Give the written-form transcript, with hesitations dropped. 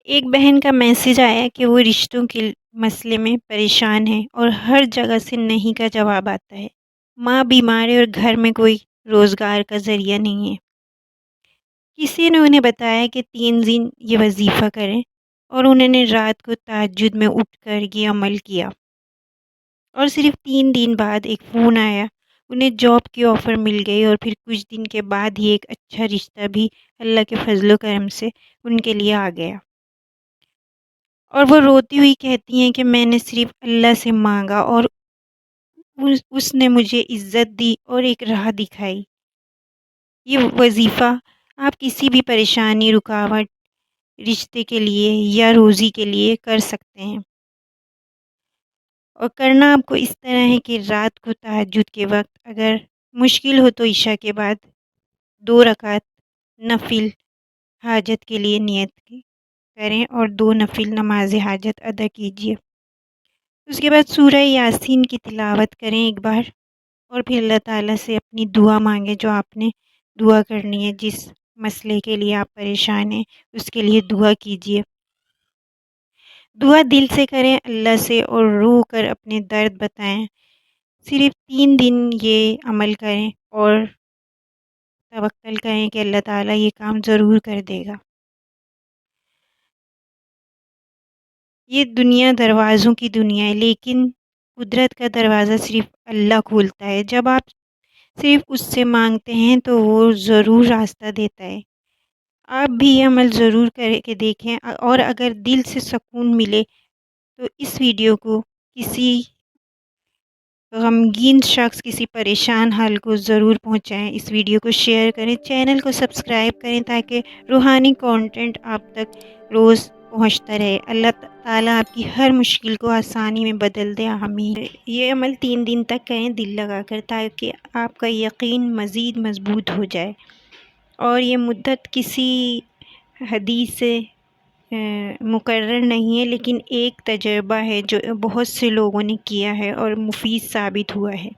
ایک بہن کا میسج آیا کہ وہ رشتوں کے مسئلے میں پریشان ہے اور ہر جگہ سے نہیں کا جواب آتا ہے۔ ماں بیمار ہے اور گھر میں کوئی روزگار کا ذریعہ نہیں ہے۔ کسی نے انہیں بتایا کہ 3 دن یہ وظیفہ کریں اور انہوں نے رات کو تہجد میں اٹھ کر یہ عمل کیا اور صرف 3 دن بعد ایک فون آیا۔ انہیں جاب کی آفر مل گئی اور پھر کچھ دن کے بعد ہی ایک اچھا رشتہ بھی اللہ کے فضل و کرم سے ان کے لیے آ گیا۔ اور وہ روتی ہوئی کہتی ہیں کہ میں نے صرف اللہ سے مانگا اور اس نے مجھے عزت دی اور ایک راہ دکھائی۔ یہ وظیفہ آپ کسی بھی پریشانی، رکاوٹ، رشتے کے لیے یا روزی کے لیے کر سکتے ہیں، اور کرنا آپ کو اس طرح ہے کہ رات کو تہجد کے وقت اگر مشکل ہو تو عشاء کے بعد 2 رکعت نفل حاجت کے لیے نیت کریں اور 2 نفل نماز حاجت ادا کیجیے۔ اس کے بعد سورہ یاسین کی تلاوت کریں ایک بار، اور پھر اللہ تعالیٰ سے اپنی دعا مانگیں جو آپ نے دعا کرنی ہے۔ جس مسئلے کے لیے آپ پریشان ہیں اس کے لیے دعا کیجیے۔ دعا دل سے کریں اللہ سے اور رو کر اپنے درد بتائیں۔ صرف 3 دن یہ عمل کریں اور توکل کریں کہ اللہ تعالیٰ یہ کام ضرور کر دے گا۔ یہ دنیا دروازوں کی دنیا ہے، لیکن قدرت کا دروازہ صرف اللہ کھولتا ہے۔ جب آپ صرف اس سے مانگتے ہیں تو وہ ضرور راستہ دیتا ہے۔ آپ بھی یہ عمل ضرور کر کے دیکھیں، اور اگر دل سے سکون ملے تو اس ویڈیو کو کسی غمگین شخص، کسی پریشان حال کو ضرور پہنچائیں۔ اس ویڈیو کو شیئر کریں، چینل کو سبسکرائب کریں تاکہ روحانی کانٹینٹ آپ تک روز پہنچتا رہے۔ اللہ تعالیٰ آپ کی ہر مشکل کو آسانی میں بدل دے، آمین۔ یہ عمل 3 دن تک کریں دل لگا کر، تاکہ آپ کا یقین مزید مضبوط ہو جائے۔ اور یہ مدت کسی حدیث سے مقرر نہیں ہے، لیکن ایک تجربہ ہے جو بہت سے لوگوں نے کیا ہے اور مفید ثابت ہوا ہے۔